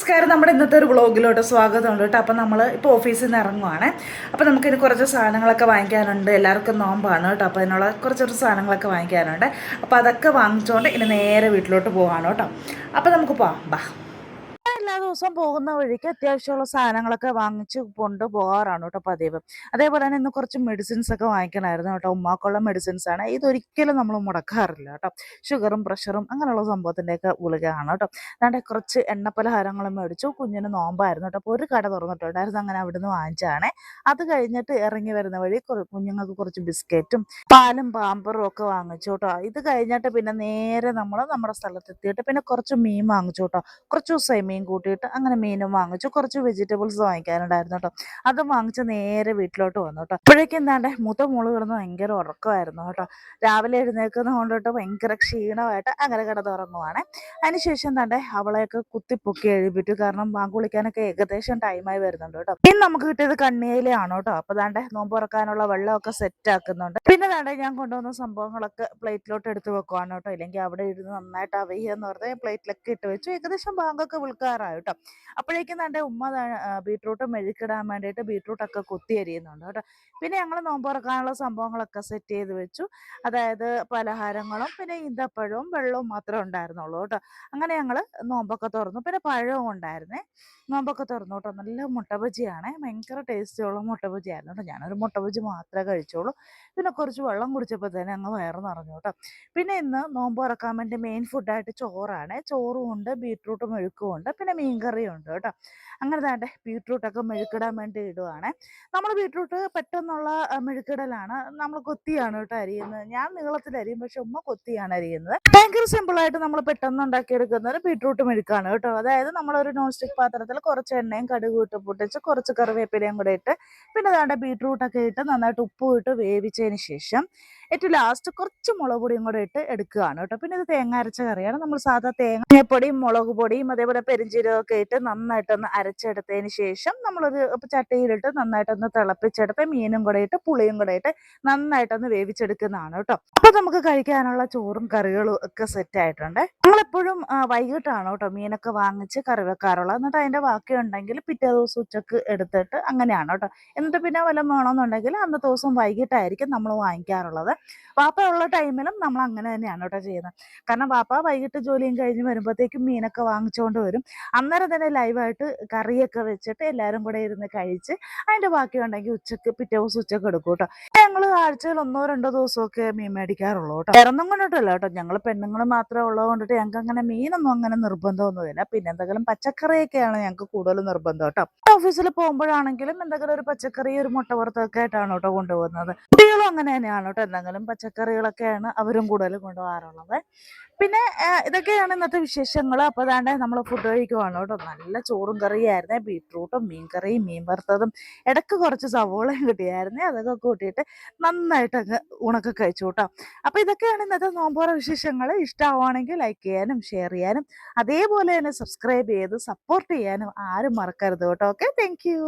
നമസ്കാരം. നമ്മുടെ ഇന്നത്തെ ഒരു വ്ളോഗിലോട്ട് സ്വാഗതമുണ്ട് കേട്ടോ. അപ്പം നമ്മൾ ഇപ്പോൾ ഓഫീസിൽ നിന്ന് ഇറങ്ങുവാണ്. അപ്പോൾ നമുക്കിനി കുറച്ച് സാധനങ്ങളൊക്കെ വാങ്ങിക്കാനുണ്ട്. എല്ലാവർക്കും നോമ്പാണ് കേട്ടോ. അപ്പോൾ അതിനുള്ള കുറച്ചൊരു സാധനങ്ങളൊക്കെ വാങ്ങിക്കാനുണ്ട്. അപ്പോൾ അതൊക്കെ വാങ്ങിച്ചുകൊണ്ട് ഇനി നേരെ വീട്ടിലോട്ട് പോവാണ് കേട്ടോ. അപ്പോൾ നമുക്ക് പോവാം. ബാ. എല്ലാ ദിവസവും പോകുന്ന വഴിക്ക് അത്യാവശ്യമുള്ള സാധനങ്ങളൊക്കെ വാങ്ങിച്ച് കൊണ്ട് പോകാറാണ് കേട്ടോ പതിവ്. അതേപോലെ തന്നെ ഇന്ന് കുറച്ച് മെഡിസിൻസ് ഒക്കെ വാങ്ങിക്കണമായിരുന്നു കേട്ടോ. ഉമ്മാക്കുള്ള മെഡിസിൻസ് ആണ്. ഇതൊരിക്കലും നമ്മൾ മുടക്കാറില്ല കേട്ടോ. ഷുഗറും പ്രഷറും അങ്ങനെയുള്ള സംഭവത്തിൻ്റെയൊക്കെ ഗുളികയാണ് കേട്ടോ. അതാണ്ട് കുറച്ച് എണ്ണപ്പലഹാരങ്ങളും മേടിച്ചു. കുഞ്ഞിന് നോമ്പായിരുന്നു കേട്ടോ. അപ്പോൾ ഒരു കട തുറന്നിട്ടുണ്ടായിരുന്നു. അങ്ങനെ അവിടുന്ന് വാങ്ങിച്ചാണ്. അത് കഴിഞ്ഞിട്ട് ഇറങ്ങി വരുന്ന വഴി കുഞ്ഞുങ്ങൾക്ക് കുറച്ച് ബിസ്ക്കറ്റും പാലും പാമ്പറും ഒക്കെ വാങ്ങിച്ചു കേട്ടോ. ഇത് കഴിഞ്ഞിട്ട് പിന്നെ നേരെ നമ്മൾ നമ്മുടെ സ്ഥലത്തെത്തിയിട്ട് പിന്നെ കുറച്ച് മീൻ വാങ്ങിച്ചു കേട്ടോ. കുറച്ച് ദിവസമായി മീൻ കൂട്ടിയിട്ട് അങ്ങനെ മീനും വാങ്ങിച്ചു. കുറച്ച് വെജിറ്റബിൾസ് വാങ്ങിക്കാനുണ്ടായിരുന്നു കേട്ടോ. അതും വാങ്ങിച്ച് നേരെ വീട്ടിലോട്ട് വന്നു കേട്ടോ. അപ്പോഴേക്കും എന്താണ്ടേ മൂത്ത മോള് കിടന്ന് ഭയങ്കര ഉറക്കമായിരുന്നു കേട്ടോ. രാവിലെ എഴുന്നേൽക്കുന്ന കൊണ്ടിട്ട് ഭയങ്കര ക്ഷീണമായിട്ട് അങ്ങനെ കിടന്നുറങ്ങുവാണ്. അതിനുശേഷം എന്താണ്ടേ അവളെയൊക്കെ കുത്തിപ്പൊക്കി എഴുതിട്ടു. കാരണം ബാങ്ക് വിളിക്കാനൊക്കെ ഏകദേശം ടൈമായി വരുന്നുണ്ട് കേട്ടോ. ഇനി നമുക്ക് കിട്ടിയത് കണ്ണിയിലാണ് കേട്ടോ. അപ്പൊ ദാണ്ടെ നോമ്പ് തുറക്കാനുള്ള വെള്ളമൊക്കെ സെറ്റ് ആക്കുന്നുണ്ട്. പിന്നെ ദാണ്ടെ ഞാൻ കൊണ്ടുവന്ന സംഭവങ്ങളൊക്കെ പ്ലേറ്റിലോട്ട് എടുത്ത് വെക്കുവാണ് കേട്ടോ. ഇല്ലെങ്കിൽ അവിടെ ഇരുന്ന് നന്നായിട്ട് അവയ്യെന്ന് പറഞ്ഞ് പ്ലേറ്റിലൊക്കെ ഇട്ട് വെച്ചു. ഏകദേശം ബാങ്കൊക്കെ വിളിക്കാറായി കേട്ടോ. അപ്പോഴേക്കും തൻ്റെ ഉമ്മ ബീട്രൂട്ട് മെഴുക്കിടാൻ വേണ്ടിയിട്ട് ബീട്രൂട്ടൊക്കെ കൊത്തി അരിയുന്നുണ്ട് കേട്ടോ. പിന്നെ ഞങ്ങൾ നോമ്പ് തുറക്കാനുള്ള സംഭവങ്ങളൊക്കെ സെറ്റ് ചെയ്ത് വെച്ചു. അതായത് പലഹാരങ്ങളും പിന്നെ ഈന്തപ്പഴവും വെള്ളവും മാത്രമേ ഉണ്ടായിരുന്നുള്ളൂ കേട്ടോ. അങ്ങനെ ഞങ്ങൾ നോമ്പൊക്കെ തുറന്നു. പിന്നെ പഴവും ഉണ്ടായിരുന്നേ. നോമ്പൊക്കെ തുറന്നു കേട്ടോ. നല്ല മുട്ട ബജിയാണേ. ഭയങ്കര ടേസ്റ്റിയുള്ള മുട്ട ബജിയായിരുന്നു കേട്ടോ. ഞാനൊരു മുട്ട ബജി മാത്രമേ കഴിച്ചോളൂ. പിന്നെ കുറച്ച് വെള്ളം കുടിച്ചപ്പോൾ തന്നെ അങ്ങ് വയറ് നിറഞ്ഞു കേട്ടോ. പിന്നെ ഇന്ന് നോമ്പ് തുറക്കാൻ വേണ്ടി മെയിൻ ഫുഡായിട്ട് ചോറാണ്. ചോറും ഉണ്ട്, ബീട്രൂട്ട് മെഴുക്കും ഉണ്ട്, പിന്നെ മീൻകറിയും ഉണ്ട് കേട്ടോ. അങ്ങനെ താണ്ടെ ബീട്രൂട്ടൊക്കെ മെഴുക്കിടാൻ വേണ്ടി ഇടുവാണ്. നമ്മൾ ബീട്രൂട്ട് പെട്ടെന്നുള്ള മെഴുക്കിടലാണ്. നമ്മൾ കൊത്തിയാണ് കേട്ടോ അരിയുന്നത്. ഞാൻ നീളത്തിൽ അരിയും, പക്ഷെ ഉമ്മ കൊത്തിയാണ് അരിയുന്നത്. ഭയങ്കര സിമ്പിളായിട്ട് നമ്മൾ പെട്ടെന്ന് ഉണ്ടാക്കിയെടുക്കുന്നത് ബീട്രൂട്ട് മെഴുക്കാണ് കേട്ടോ. അതായത് നമ്മളൊരു നോൺ സ്റ്റിക്ക് പാത്രത്തിൽ കുറച്ച് എണ്ണയും കടുകും ഇട്ട് പൊട്ടിച്ച് കുറച്ച് കറിവേപ്പിലയും കൂടെ ഇട്ട് പിന്നെ താണ്ടെ ബീട്രൂട്ടൊക്കെ ഇട്ട് നന്നായിട്ട് ഉപ്പും ഇട്ട് വേവിച്ചതിന് ശേഷം ഏറ്റവും ലാസ്റ്റ് കുറച്ച് മുളക് പൊടിയും കൂടെ ഇട്ട് എടുക്കുകയാണ് കേട്ടോ. പിന്നെ ഇത് തേങ്ങ അരച്ച കറിയാണ്. നമ്മൾ സാധാ തേങ്ങപ്പൊടിയും മുളക് പൊടിയും അതേപോലെ പെരിഞ്ചീരകമൊക്കെ ഇട്ട് നന്നായിട്ടൊന്ന് അരച്ചെടുത്തതിന് ശേഷം നമ്മളൊരു ചട്ടിയിലിട്ട് നന്നായിട്ടൊന്ന് തിളപ്പിച്ചെടുത്ത് മീനും കൂടെ ഇട്ട് പുളിയും കൂടെ ഇട്ട് നന്നായിട്ടൊന്ന് വേവിച്ചെടുക്കുന്നതാണ് കേട്ടോ. അപ്പൊ നമുക്ക് കഴിക്കാനുള്ള ചോറും കറികളും ഒക്കെ സെറ്റ് ആയിട്ടുണ്ട്. നമ്മളെപ്പോഴും വൈകിട്ടാണ് കേട്ടോ മീനൊക്കെ വാങ്ങിച്ച് കറി വെക്കാറുള്ളത്. എന്നിട്ട് അതിന്റെ ബാക്കി ഉണ്ടെങ്കിൽ പിറ്റേ ദിവസം ഉച്ചക്ക് എടുത്തിട്ട് അങ്ങനെയാണ് കേട്ടോ. എന്നിട്ട് പിന്നെ വല്ലതും വേണമെന്നുണ്ടെങ്കിൽ അന്നത്തെ ദിവസം വൈകിട്ടായിരിക്കും നമ്മൾ വാങ്ങിക്കാറുള്ളത്. വാപ്പ ഉള്ള ടൈമിലും നമ്മൾ അങ്ങനെ തന്നെയാണ് കേട്ടോ ചെയ്യുന്നത്. കാരണം വാപ്പ വൈകിട്ട് ജോലിയും കഴിഞ്ഞ് വരുമ്പോഴത്തേക്കും മീനൊക്കെ വാങ്ങിച്ചുകൊണ്ട് വരും. അന്നേരം തന്നെ ലൈവായിട്ട് കറിയൊക്കെ വെച്ചിട്ട് എല്ലാവരും കൂടെ ഇരുന്ന് കഴിച്ച് അതിന്റെ ബാക്കി ഉണ്ടെങ്കിൽ പിറ്റേ ദിവസം ഉച്ചക്ക് എടുക്കും കേട്ടോ. ഞങ്ങൾ ആഴ്ചയിൽ 1-2 ദിവസമൊക്കെ മീൻ മേടിക്കാറുള്ളൂ കേട്ടോ. വേറൊന്നും കൊണ്ടിട്ടല്ല കേട്ടോ. ഞങ്ങൾ പെണ്ണുങ്ങൾ മാത്രമേ ഉള്ളത് കൊണ്ടിട്ട് ഞങ്ങൾക്ക് അങ്ങനെ മീനൊന്നും അങ്ങനെ നിർബന്ധമൊന്നുമില്ല. പിന്നെ എന്തെങ്കിലും പച്ചക്കറിയൊക്കെയാണ് ഞങ്ങൾക്ക് കൂടുതൽ നിർബന്ധം കേട്ടോ. ഓഫീസിൽ പോകുമ്പോഴാണെങ്കിലും എന്തെങ്കിലും ഒരു പച്ചക്കറി ഒരു മുട്ട പുറത്തൊക്കെ ആയിട്ടാണ് കേട്ടോ കൊണ്ടുപോകുന്നത്. കുട്ടികളും അങ്ങനെ തന്നെയാണ് കേട്ടോ. എന്തെങ്കിലും പച്ചക്കറികളൊക്കെയാണ് അവരും കൂടുതൽ കൊണ്ടുപോകാറുള്ളത്. പിന്നെ ഇതൊക്കെയാണ് ഇന്നത്തെ വിശേഷങ്ങൾ. അപ്പോൾ അതാണ്ട് നമ്മൾ ഫുഡ് കഴിക്കുവാണ് കേട്ടോ. നല്ല ചോറും കറിയായിരുന്നേ. ബീട്രൂട്ടും മീൻ കറിയും മീൻ വറുത്തതും ഇടയ്ക്ക് കുറച്ച് സവോളയും കിട്ടിയായിരുന്നേ. അതൊക്കെ കൂട്ടിയിട്ട് നന്നായിട്ട് അങ്ങ് ഊണൊക്കെ കഴിച്ചു കേട്ടോ. അപ്പോൾ ഇതൊക്കെയാണ് ഇന്നത്തെ നോമ്പോറ വിശേഷങ്ങൾ. ഇഷ്ടമാവുകയാണെങ്കിൽ ലൈക്ക് ചെയ്യാനും ഷെയർ ചെയ്യാനും അതേപോലെ തന്നെ സബ്സ്ക്രൈബ് ചെയ്ത് സപ്പോർട്ട് ചെയ്യാനും ആരും മറക്കരുത് കേട്ടോ. Okay, thank you.